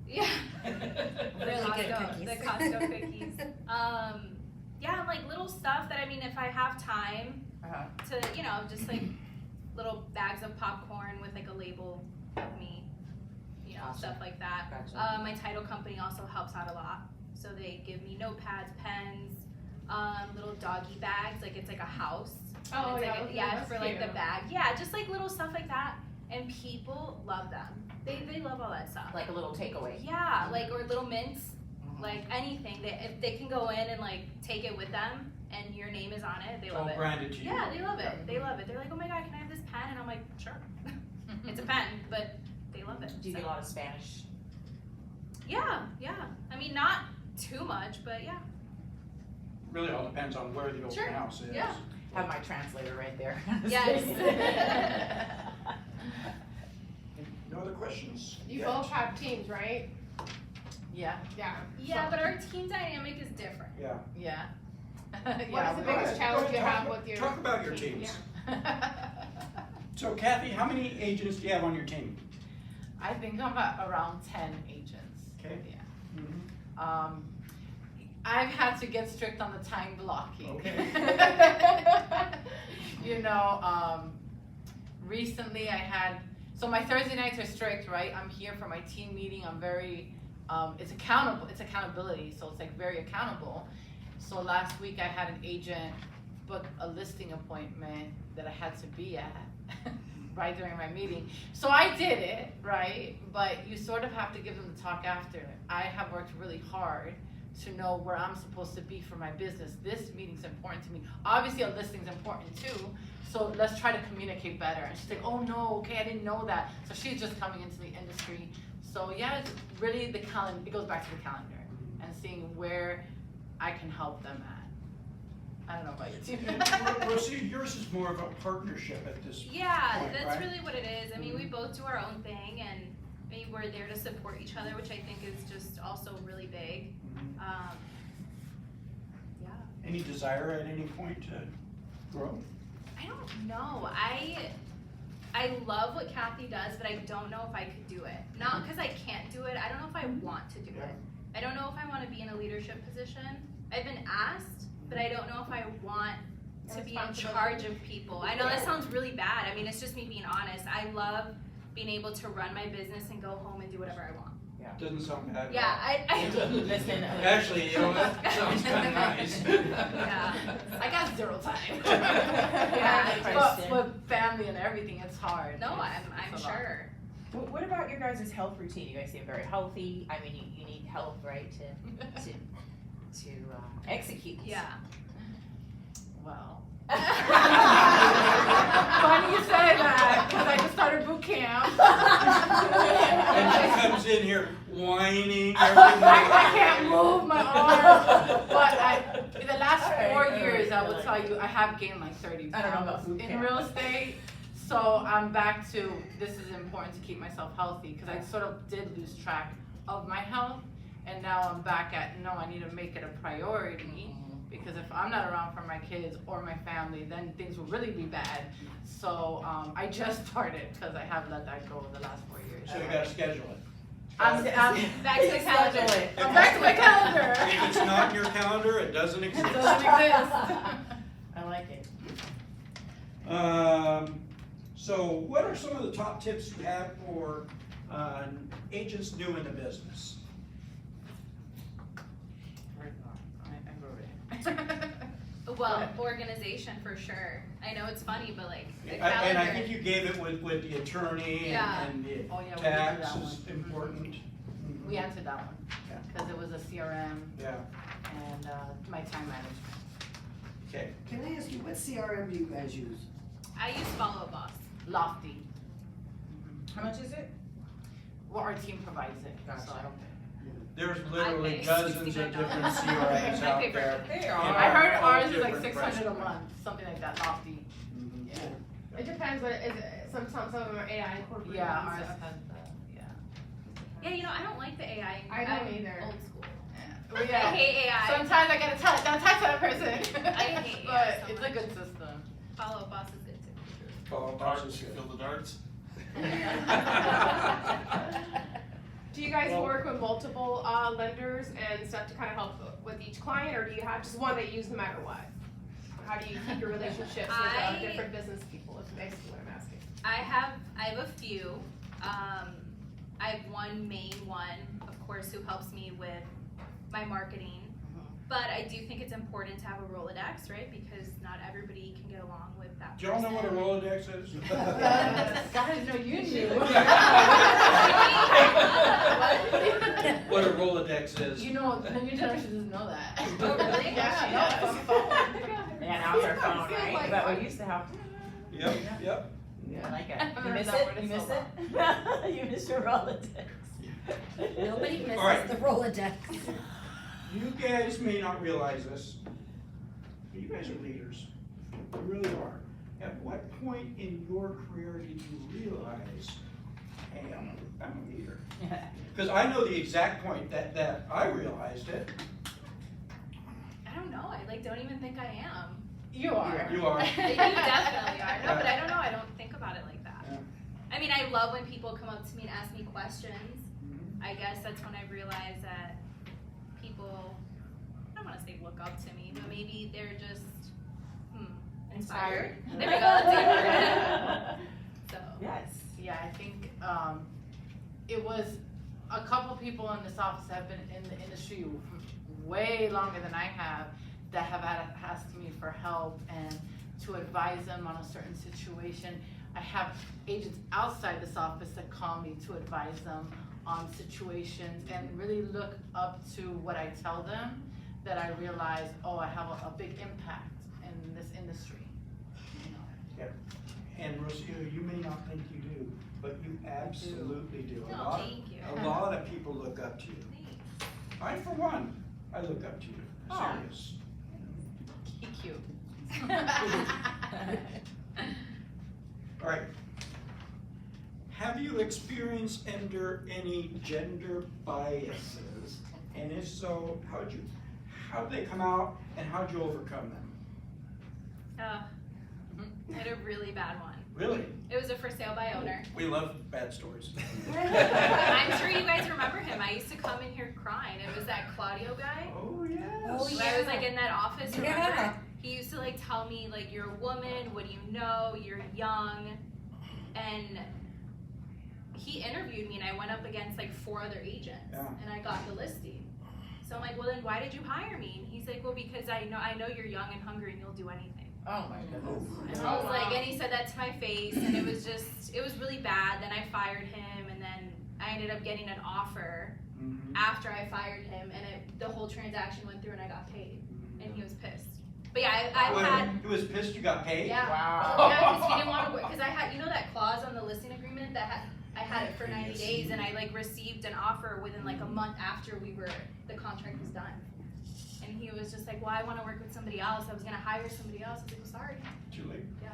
Yeah. Really good cookies. The Costco cookies. Yeah, like little stuff that, I mean, if I have time to, you know, just like little bags of popcorn with like a label of me, you know, stuff like that. Gotcha. My title company also helps out a lot. So they give me notepads, pens, little doggy bags, like it's like a house. Oh, it's yeah, like that's for like cute. the bag. Yeah, just like little stuff like that. And people love them. They love all that stuff. Like a little takeaway. Yeah, like, or little mints, like anything. If they can go in and like take it with them and your name is on it, they love it. All branded to you. Yeah, they love it. They love it. They're like, oh my God, can I have this pen? And I'm like, sure. It's a pen, but they love it. Do you get a lot of Spanish? Yeah. I mean, not too much, but yeah. Really all depends on where the open house is. Yeah. Have my translator right there. Yes. No other questions? You both have teams, right? Yeah. Yeah. Yeah, but our team dynamic is different. Yeah. Yeah. What is the biggest challenge you have with your Talk about your teams. Yeah. So Cathy, how many agents do you have on your team? I think I'm at around 10 agents. Okay. Yeah. I've had to get strict on the time blocking. Okay. You know, recently I had, So my Thursday nights are strict, right? I'm here for my team meeting. I'm very, it's accountability. So it's like very accountable. So last week I had an agent book a listing appointment that I had to be at right during my meeting. So I did it, right? But you sort of have to give them the talk after. I have worked really hard to know where I'm supposed to be for my business. This meeting's important to me. Obviously a listing's important too. So let's try to communicate better. And she's like, oh no, okay, I didn't know that. So she's just coming into the industry. So yeah, it's really the calendar, it goes back to the calendar and seeing where I can help them at. I don't know about you too. Rocio, yours is more of a partnership at this Yeah, point, that's right? really what it is. I mean, we both do our own thing, and I mean, we're there to support each other, which I think is just also really big. Yeah. Any desire at any point to grow? I don't know. I love what Cathy does, but I don't know if I could do it. Not because I can't do it. I don't know if I want to do it. I don't know if I want to be in a leadership position. I've been asked, but I don't know if I want to be in charge of people. I know that sounds really bad. I mean, it's just me being honest. I love being able to run my business and go home and do whatever I want. Doesn't sound bad. Yeah, I Listen, Actually, you know, that sounds kind of nice. Yeah. I got zero time. Yeah, but with family and everything, it's hard. No, I'm It's a lot. sure. what about your guys' health routine? You guys seem very healthy. I mean, you need help, right, to execute. Yeah. Well. Funny you say that, because I just started boot camp. And she comes in here whining. I can't move my arm. But in the last 4 years, I will tell you, I have gained like 30 pounds I don't know about boot in camp. real estate. So I'm back to, this is important to keep myself healthy, because I sort of did lose track of my health. And now I'm back at, no, I need to make it a priority. Because if I'm not around for my kids or my family, then things will really be bad. So I just started because I have let that go the last 4 years. So you gotta schedule it. I'm Back to the calendar. I'm back to my calendar. If it's not in your calendar, it doesn't exist. It doesn't exist. I like it. So what are some of the top tips you have for agents new in the business? Well, organization for sure. I know it's funny, but like the And I calendar. think you gave it with the attorney Yeah. and the Oh, yeah, we did tax that is one. important. We answered that one because it was a CRM Yeah, and my time management. okay. Can I ask you, what CRM do you guys use? I use Follow Boss. Lofty. How much is it? Well, our team provides it, Gotcha. so I don't pay. There's I literally pay dozens of $69. different CRMs I out pay for there. everything. They in are. I heard all ours is like different 600 a price month, something like that, Lofty. Mhm. Yeah. It depends what it is. Sometimes some of them are AI incorporated. Yeah, and ours stuff. has that, yeah. Yeah, you know, I don't like the AI. I don't I'm either. Old school. Well, I yeah. hate AI. Sometimes I gotta text that person. I hate But AI so it's a much. good system. Follow Boss is good too. Follow Darts, process. you feel the darts? Do you guys Well- work with multiple lenders and stuff to kind of help with each client, or do you have just one that you use no matter what? How do you keep your relationships with I- different business people? Is basically what I'm asking. I have a few. I have one main one, of course, who helps me with my marketing. But I do think it's important to have a Rolodex, right? Because not everybody can get along with that. Do y'all know what a Rolodex is? Guys, no, you knew. What a Rolodex is. You know, the new generation doesn't know that. Oh, really? Yeah, no, it's on the phone. Yeah, now it's our phone, Feels right? like But fun. we used to have. Yep, yep. I like it. I've You heard miss that it? word You in miss so it? You miss your Rolodex. Nobody misses All right. the Rolodex. You guys may not realize this, but you guys are leaders. You really are. At what point in your career did you realize, hey, I'm a leader? Because I know the exact point that I realized it. I don't know. I don't even think I am. You are. You are. You definitely are. No, but I don't know. I don't think about it like that. Yeah. I mean, I love when people come up to me and ask me questions. I guess that's when I realized that people, I don't want to say look up to me, but maybe they're just inspired. There we go. That's a good word. So. Yes. Yeah, I think it was a couple people in this office that have been in the industry way longer than I have that have asked me for help and to advise them on a certain situation. I have agents outside this office that call me to advise them on situations and really look up to what I tell them, that I realize, oh, I have a big impact in this industry. You know? Yeah. And Rocio, you may not think you do, but you absolutely do. No, thank you. A lot of people look up to you. Thanks. I, for one, I look up to you. Aw. Serious. Cute. All right. Have you experienced any gender biases? And if so, how'd they come out and how'd you overcome them? I had a really bad one. Really? It was a for sale by owner. We love bad stories. I'm sure you guys remember him. I used to come in here crying. It was that Claudio guy. Oh, yes. Oh, yeah. I was like in that office, remember? Yeah. He used to like tell me like, you're a woman, what do you know, you're young. And he interviewed me and I went up against like 4 other agents and I got the listing. So I'm like, well then why did you hire me? And he's like, well because I know you're young and hungry and you'll do anything. Oh my goodness. And I was like, and he said that to my face and it was really bad. Then I fired him and then I ended up getting an offer after I fired him and the whole transaction went through and I got paid and he was pissed. But yeah, I've had. He was pissed you got paid? Yeah. Wow. Yeah, because he didn't want to work. Because I had, that clause on the listing agreement that I had it for 90 days, and I like received an offer within like a month after the contract was done. And he was just like, well, I want to work with somebody else. I was gonna hire somebody else. I was like, well, sorry. Too late. Yeah.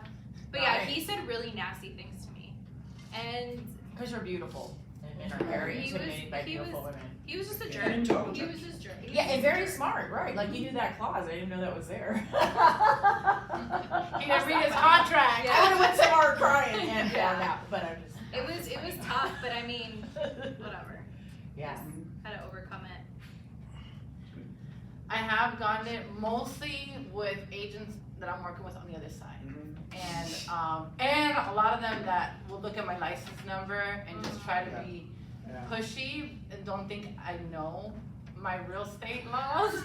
But yeah, he said really nasty things to me, and because you're beautiful in our area, intimidated by beautiful women. He was just a jerk. And intelligent. He was just jerk. Yeah, and very smart, right? Like you knew that clause. I didn't know that was there. He didn't read his contract. Yeah. I would have went somewhere crying and found out, but I'm just. It was tough, but I mean, whatever. Yes. Had to overcome it. I have gotten it mostly with agents that I'm working with on the other side. And a lot of them that will look at my license number and just try to be pushy and don't think I know my real estate laws,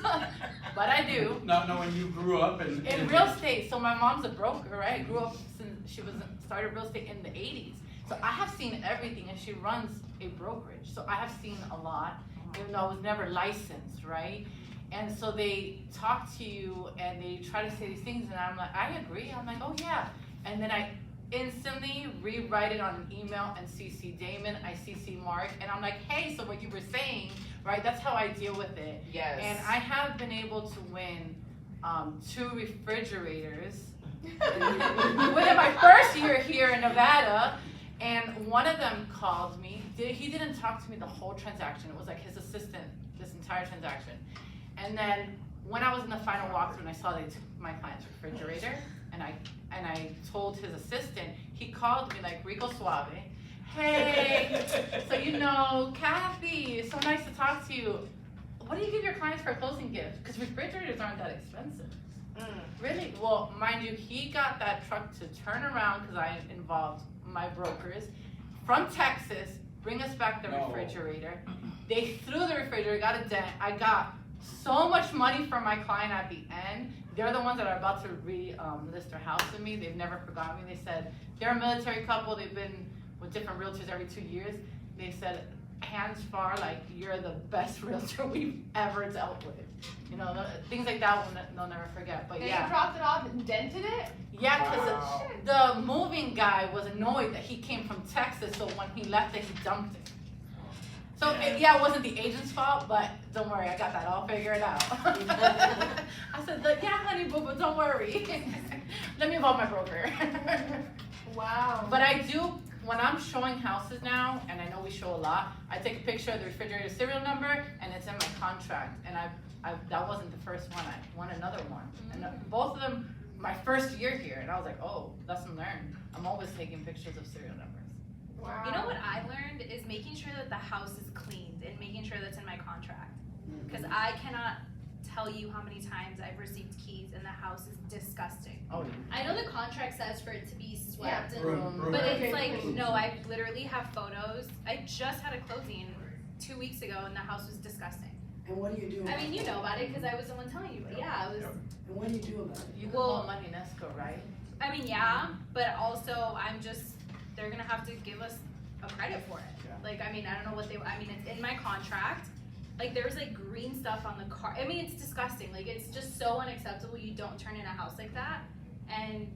but I do. Not knowing you grew up in real estate. So my mom's a broker, right? I grew up since she started real estate in the 80s. So I have seen everything, and she runs a brokerage. So I have seen a lot, even though I was never licensed, right? And so they talk to you and they try to say these things, and I'm like, I agree. I'm like, oh yeah. And then I instantly rewrite it on an email and CC Damon, I CC Mark, and I'm like, hey, so what you were saying, right? That's how I deal with it. Yes. And I have been able to win 2 refrigerators within my first year here in Nevada. And one of them called me. He didn't talk to me the whole transaction. It was like his assistant, this entire transaction. And then when I was in the final walkthrough and I saw they took my client's refrigerator, and I told his assistant, he called me like Rico Suave. Hey, so Cathy, it's so nice to talk to you. What do you give your clients for a closing gift? Because refrigerators aren't that expensive. Really? Well, mind you, he got that truck to turn around because I involved my brokers from Texas, bring us back the refrigerator. They threw the refrigerator, got a dent. I got so much money from my client at the end. They're the ones that are about to list their house with me. They've never forgotten me. They said they're a military couple. They've been with different realtors every 2 years. They said, hands far, like you're the best realtor we've ever dealt with. Things like that they'll never forget. But and yeah. you dropped it off and dented it? Yeah, because the moving guy was annoyed that he came from Texas, so when he left it, he dumped it. So it wasn't the agent's fault, but don't worry, I got that all figured out. I said, yeah, honey boo, but don't worry. Let me involve my broker. Wow. But I do, when I'm showing houses now, and I know we show a lot, I take a picture of the refrigerator serial number, and it's in my contract. And that wasn't the first one, I won another one. And both of them, my first year here, and I was like, oh, lesson learned. I'm always taking pictures of serial numbers. Wow. You know what I learned is making sure that the house is cleaned and making sure that's in my contract. Because I cannot tell you how many times I've received keys and the house is disgusting. Oh, I know the contract says for it to be swept, and, Broom. but it's like, no, I literally have photos. I just had a closing 2 weeks ago and the house was disgusting. And what do you do? I mean, you know about it because I was the one telling you, but yeah, it was. And what do you do about it? You can hold money in escrow, right? I mean, yeah, but also they're gonna have to give us a credit for it. Yeah. Like, I mean, I don't know what I mean, it's in my contract. Like, there's like green stuff on the car. I mean, it's disgusting. Like, it's just so unacceptable. You don't turn in a house like that. And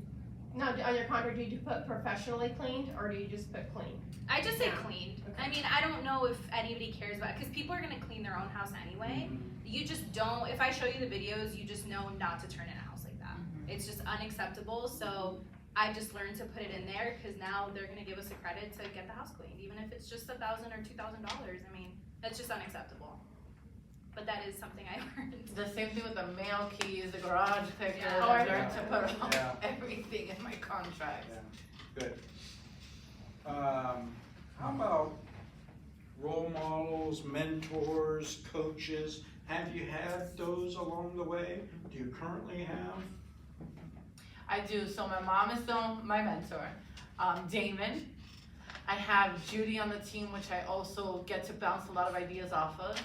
Now, on your contract, do you put professionally cleaned or do you just put clean? I just say Yeah. clean. Okay. I mean, I don't know if anybody cares about it because people are gonna clean their own house anyway. You just don't. If I show you the videos, you just know not to turn in a house like that. It's just unacceptable. So I just learned to put it in there because now they're gonna give us a credit to get the house cleaned, even if it's just $1,000 or $2,000. I mean, that's just unacceptable. But that is something I learned. The same thing with the mail keys, the garage pickers. Yeah. I learned to put all Yeah. everything in my contract. Yeah, good. How about role models, mentors, coaches? Have you had those along the way? Do you currently have? I do. So my mom is still my mentor. Damon. I have Judy on the team, which I also get to bounce a lot of ideas off of.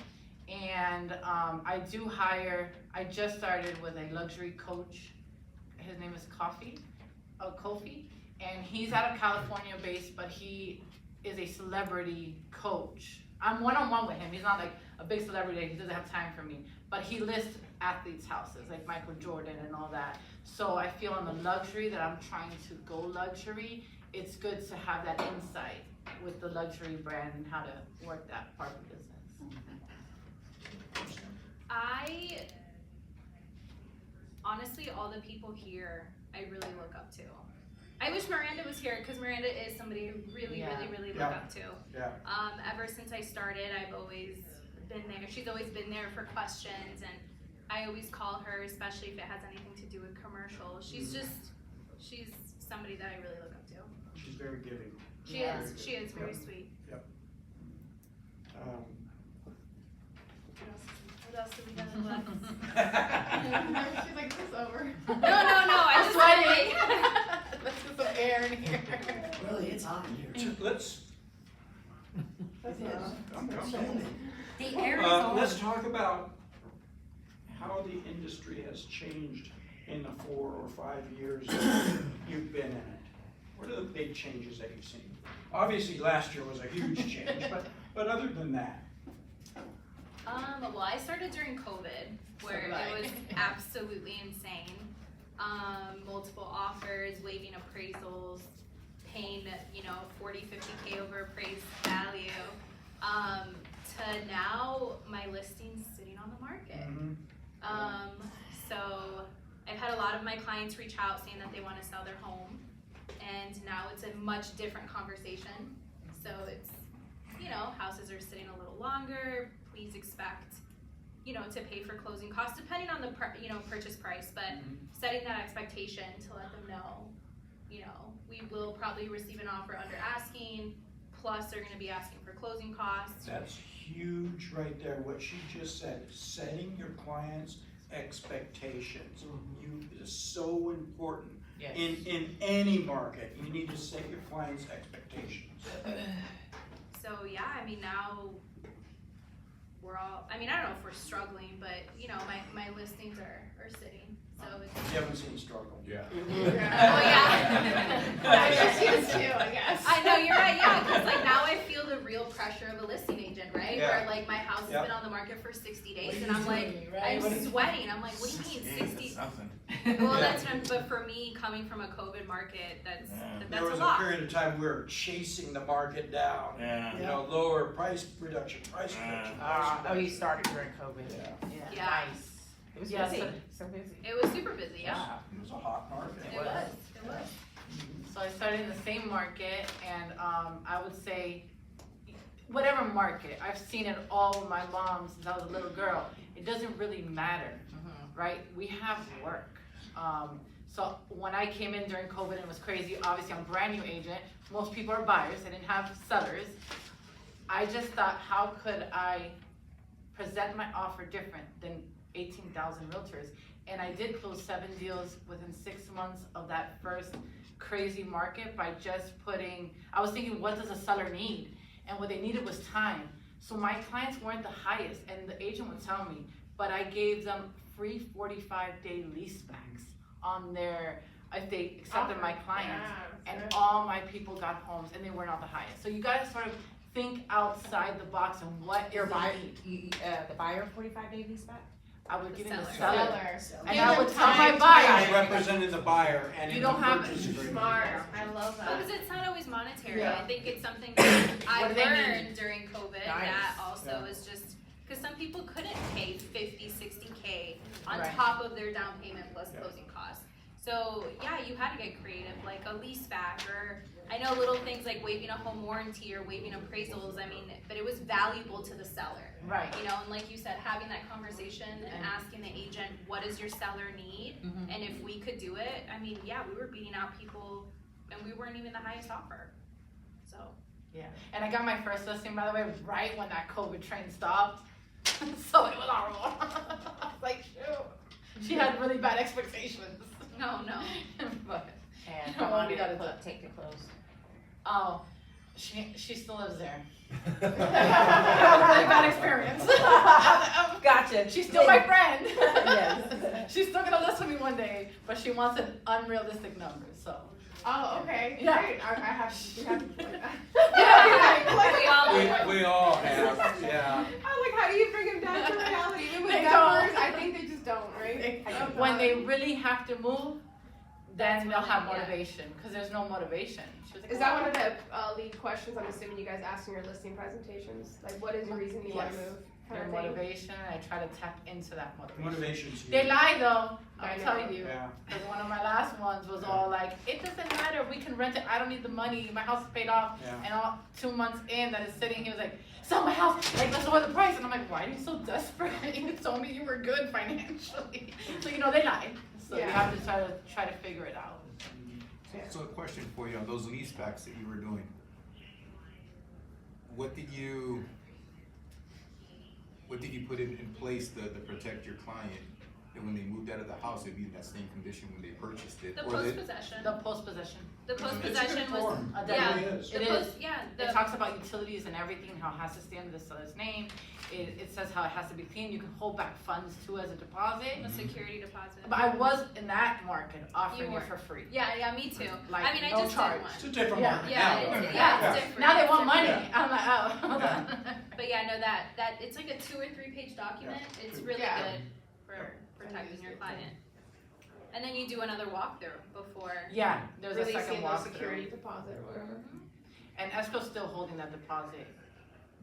And I do hire, I just started with a luxury coach. His name is Kofi. And he's out of California based, but he is a celebrity coach. I'm one-on-one with him. He's not like a big celebrity. He doesn't have time for me. But he lists athletes' houses, like Michael Jordan and all that. So I feel on the luxury that I'm trying to go luxury, it's good to have that insight with the luxury brand and how to work that part of the business. Honestly, all the people here, I really look up to. I wish Miranda was here because Miranda is somebody I really look up to. Yeah. Ever since I started, I've always been there. She's always been there for questions, and I always call her, especially if it has anything to do with commercials. She's somebody that I really look up to. She's very giving. She is very sweet. Yep. What else do we got in left? She's like, this is over. No, I just sweating. Let's get some air in here. Really, it's hot in here too. Let's. I'm coming. The air is on. Let's talk about how the industry has changed in the 4 or 5 years you've been in it. What are the big changes that you've seen? Obviously, last year was a huge change, but other than that. Well, I started during COVID, where it was absolutely insane. Multiple offers, waiving appraisals, paying, 40, 50K over appraised value. To now, my listing's sitting on the market. So I've had a lot of my clients reach out saying that they want to sell their home, and now it's a much different conversation. So it's, houses are sitting a little longer. Please expect, to pay for closing costs depending on the purchase price, but setting that expectation to let them know, we will probably receive an offer under asking, plus they're going to be asking for closing costs. That's huge right there, what she just said, setting your clients' expectations. It is so important. Yes. In any market, you need to set your clients' expectations. So yeah, now we're all, I don't know if we're struggling, but my listings are sitting, so it's. You haven't seen struggle. Yeah. Oh yeah. She is too, I guess. I know, you're right, yeah, because now I feel the real pressure of a listing agent, right? Yeah. Where my house has been on the market for 60 days, and I'm Right? I'm sweating. I'm like, what do you mean 60? Something. Well, that's but for me, coming from a COVID market, that's There a was a lot. period of time we were chasing the market down. Yeah. Lower price reduction. You started during COVID. Yeah. Nice. It was busy. So busy. It was super busy, yeah. It was a hot market. It was. So I started in the same market, and I would say, whatever market, I've seen it all with my mom since I was a little girl. It doesn't really matter, right? We have work. So when I came in during COVID and it was crazy, obviously I'm a brand new agent. Most people are buyers. I didn't have sellers. I just thought, how could I present my offer different than 18,000 realtors. And I did close 7 deals within 6 months of that first crazy market by just I was thinking, what does a seller need? And what they needed was time. So my clients weren't the highest, and the agent would tell me, but I gave them free 45-day lease backs on if they accepted my clients. Yeah, And all my people got homes, and they were not the highest. So you gotta sort of think outside the box and what Your is the buyer, need. the buyer 45-day lease back? I would give them the seller. seller. And I would tell my buyer, I represented the buyer and You in the don't have- purchase agreement. Smart. I love Because that. it's not always monetary. Yeah. I think it's something that I What do they learned during COVID Nice. that also Yeah. is just because some people couldn't pay 50, 60K on Right. top of their down payment plus Yeah. closing costs. So yeah, you had to get creative, like a lease back, or I know little things like waiving a home warranty or waiving appraisals. I mean, but it was valuable to the seller. right. You know, and like you said, having that conversation and asking the agent, what does your seller need? Mhm. And if we could do it, I mean, yeah, we were beating out people and we weren't even the highest offer. So. Yeah, and I got my first listing, by the way, right when that COVID train stopped. So it was horrible. I was like, shoot. She had really bad expectations. No. But, And Come how on, long we did gotta it take to close? oh, she still lives there. Really bad experience. Gotcha. She's still my friend. Yes. She's still gonna list with me one day, but she wants an unrealistic number, so. Oh, okay. Yeah. Great. I have we have to point that. We all We all have, yeah. I'm like, how do you bring them down to reality? Even with They numbers, don't. I think they just don't, right? When they really have to move, then they'll have yeah. motivation, because there's no motivation. She was like, Is that one of the lead questions I'm assuming you guys ask in your listing presentations? Like, what is your reason you want to Yes. move? Their Kind of thing? motivation, I try to tap into that motivation. Motivation's They huge. lie though, I I'll know. tell you. Yeah. Because one of my last ones was all like, it doesn't matter, we can rent it, I don't need the money, my house is paid off. Yeah. And all 2 months in that is sitting, he was like, sell my house, like let's lower the price. And I'm like, why are you so desperate? You told me you were good financially. So you know, they lie. So you Yeah. have to try to figure it out. So a question for you on those lease backs that you were doing. What did you put in place to protect your client that when they moved out of the house, it'd be in that same condition when they purchased it? The Or they- post-possession. The post-possession. The It's a post-possession good was, form. A It yeah. really is. It the is. post, yeah, It the, talks about utilities and everything, how it has to stay under the seller's name. It says how it has to be clean. You can hold back funds too as a deposit. the security deposit. But I was in that market offering You it were. for free. Yeah, me too. Like, I mean, I no just charge. did one. It's a different Yeah. market Yeah, now. it's different. Now they It's want money. different. I'm like, oh, hold on. But yeah, no, that it's like a 2 or 3 page document. It's really Yeah. good for protecting your client. And then you do another walkthrough before. Yeah, there's a Releasing second the walkthrough. security deposit or whatever. And escrow's still holding that deposit.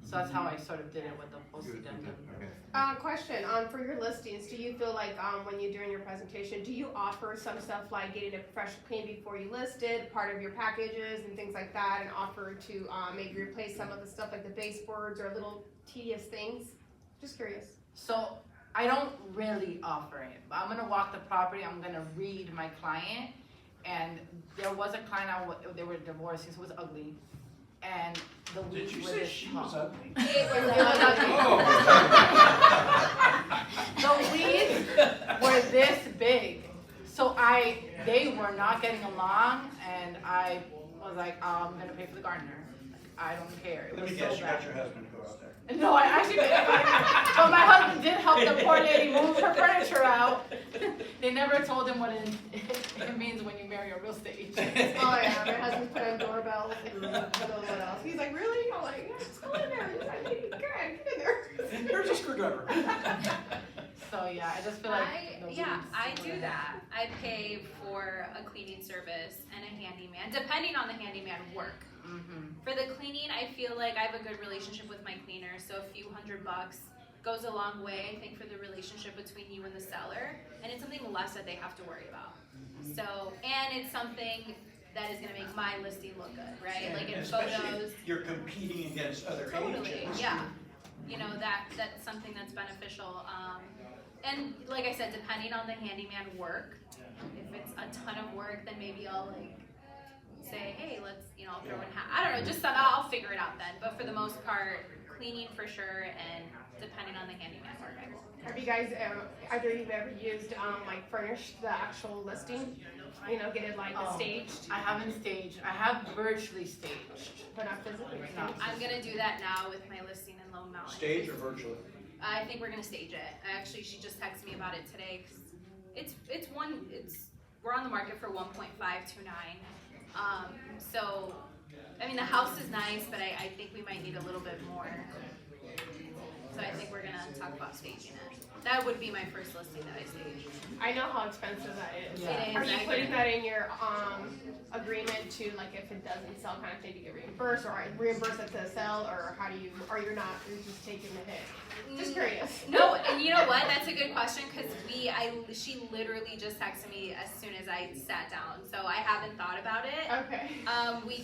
So that's how I sort of did it with the post Good, good, addendum. okay. Question, for your listings, do you feel like, when you're doing your presentation, do you offer some stuff like getting a fresh clean before you list it, part of your packages and things like that, and offer to, maybe replace some of the stuff like the baseboards or little tedious things? Just curious. So I don't really offer it. But I'm gonna walk the property, I'm gonna read my client. And there was a client, they were divorcing, so it was ugly. And the Did weeds you were say this she tall. was ugly? It was It was ugly. Oh. The weeds were this big. So they were not getting along, and I was like, I'm gonna pay for the gardener. I don't care. It Let was me so guess, you bad. got your husband to go out there. No, I actually didn't. But my husband did help the poor lady move her furniture out. They never told him what it means when you marry a real estate agent. Oh yeah, my husband's put on doorbells and I don't know what else. He's like, really? I'm like, yeah, just go in there. He's like, hey, get in there. Here's a screwdriver. So yeah, I just feel like the weeds I were do bad. that. I pay for a cleaning service and a handyman, depending on the handyman work. Mhm. For the cleaning, I feel like I have a good relationship with my cleaner, so a few $100 goes a long way, I think, for the relationship between you and the seller, and it's something less that they have to worry about. So, and it's something that is gonna make my listing look good, right? Like in Especially photos. if you're competing against other Totally, agents. yeah. You know, that's something that's beneficial. And like I said, depending on the handyman work, if it's a ton of work, then maybe I'll like say, hey, let's, I'll throw in half. I don't know, just I'll figure it out then. But for the most part, cleaning for sure, and depending on the handyman work, I will. Have you guys either of you ever used like furnished the actual listing? You know, get it like staged, I haven't staged. I have virtually staged. but not physically. Not I'm gonna do that now with my listing in Lone Mountain. Stage or virtually? I think we're gonna stage it. Actually, she just texted me about it today. 'Cause we're on the market for 1.529. So, I mean, the house is nice, but I think we might need a little bit more. So I think we're gonna talk about staging it. That would be my first listing that I stage. I know how expensive that is. Yeah. It is. Are you I putting agree. that in your agreement to like if it doesn't sell kind of thing to get reimbursed, or reimburse it to sell, or how do you? Or you're just taking the hit? Just curious. No, and you know what? That's a good question because she literally just texted me as soon as I sat down, so I haven't thought about it. Okay. I know it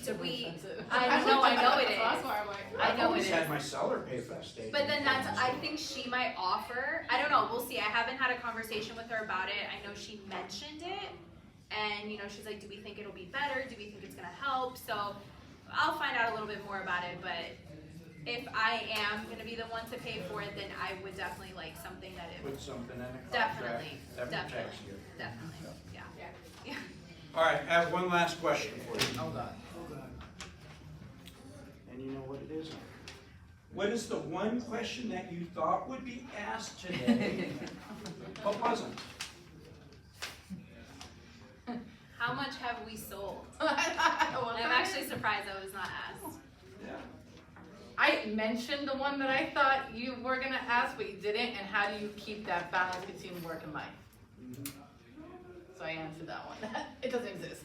is. That's why I'm like. I know it always is. had my seller pay for that stage. But then I think she might offer, I don't know, we'll see. I haven't had a conversation with her about it. I know she mentioned it, and she's like, do we think it'll be better? Do we think it's gonna help? So I'll find out a little bit more about it, but if I am gonna be the one to pay for it, then I would definitely like something that it Put something in a contract. definitely, That protects definitely, you. definitely, yeah. All right, I have one last question for you. Oh God. And you know what it is? What is the one question that you thought would be asked today, but wasn't? How much have we sold? I'm actually surprised I was not asked. Yeah. I mentioned the one that I thought you were gonna ask, but you didn't, and how do you keep that balance between work and life? So I answered that one. It doesn't exist.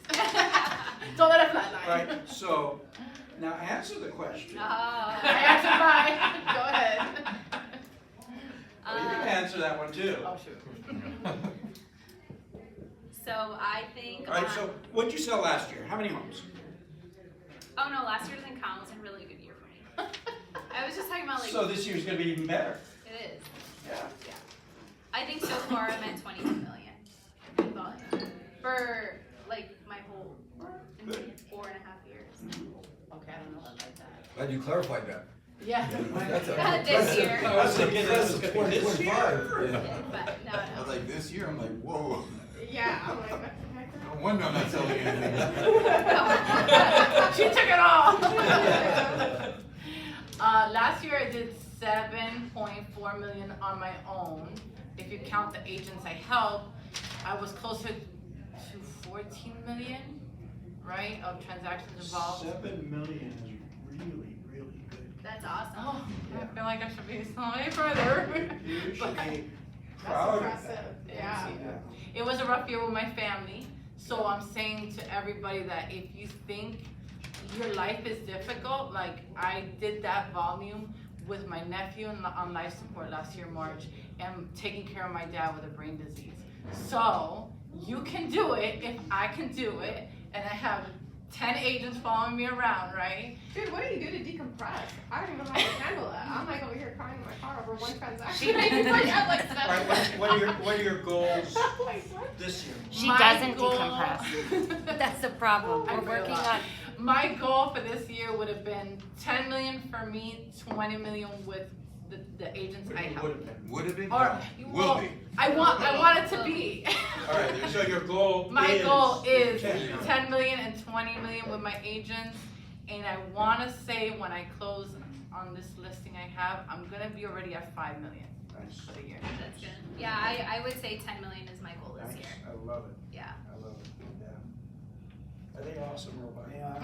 Don't let it flatline. Right, so, now answer the question. I answered mine. Go ahead. Well, you can answer that one too. Oh, shoot. So I think. All right, so what'd you sell last year? How many homes? Oh no, last year doesn't count. It was a really good year for me. I was just talking about like. So this year's gonna be even better. It is. Yeah. Yeah. I think so far I'm at 22 million in volume for like my whole 4.5 years. Okay, I don't know about that. Glad you clarified that. Yeah. This year. I was thinking this was gonna be this year. But no, I was like, this year, I'm like, whoa. Yeah, I'm like. No wonder I'm not selling anything. She took it all. Last year I did 7.4 million on my own. If you count the agents I helped, I was closer to 14 million, right, of transactions involved. 7 million is really, really good. That's awesome. Oh, I feel like I should be so way further. You should be That's proud of impressive. that. Yeah. It was a rough year with my family, so I'm saying to everybody that if you think your life is difficult, like I did that volume with my nephew on life support last year, March, and taking care of my dad with a brain disease. So you can do it if I can do it, and I have 10 agents following me around, right? Dude, what do you do to decompress? I don't even know how to handle that. I'm like over here crying in my car over one transaction. She made me like, I have like All right, seven. what are your goals Like, what? this year? She My doesn't goal- decompress. That's the problem. I We're working realize. on. My goal for this year would have been 10 million for me, 20 million with the agents I help. Would have been. Would have been? Or, Will well, be. I want it to be. All right, so your goal My is goal is 10 million. 10 million and 20 million with my agents. And I want to say when I close on this listing I have, I'm going to be already at 5 million Nice. for the year. That's good. Yeah, I would say 10 million is my goal this Nice. year. I love it. Yeah. I love it. Yeah. Are they awesome robots? Yeah.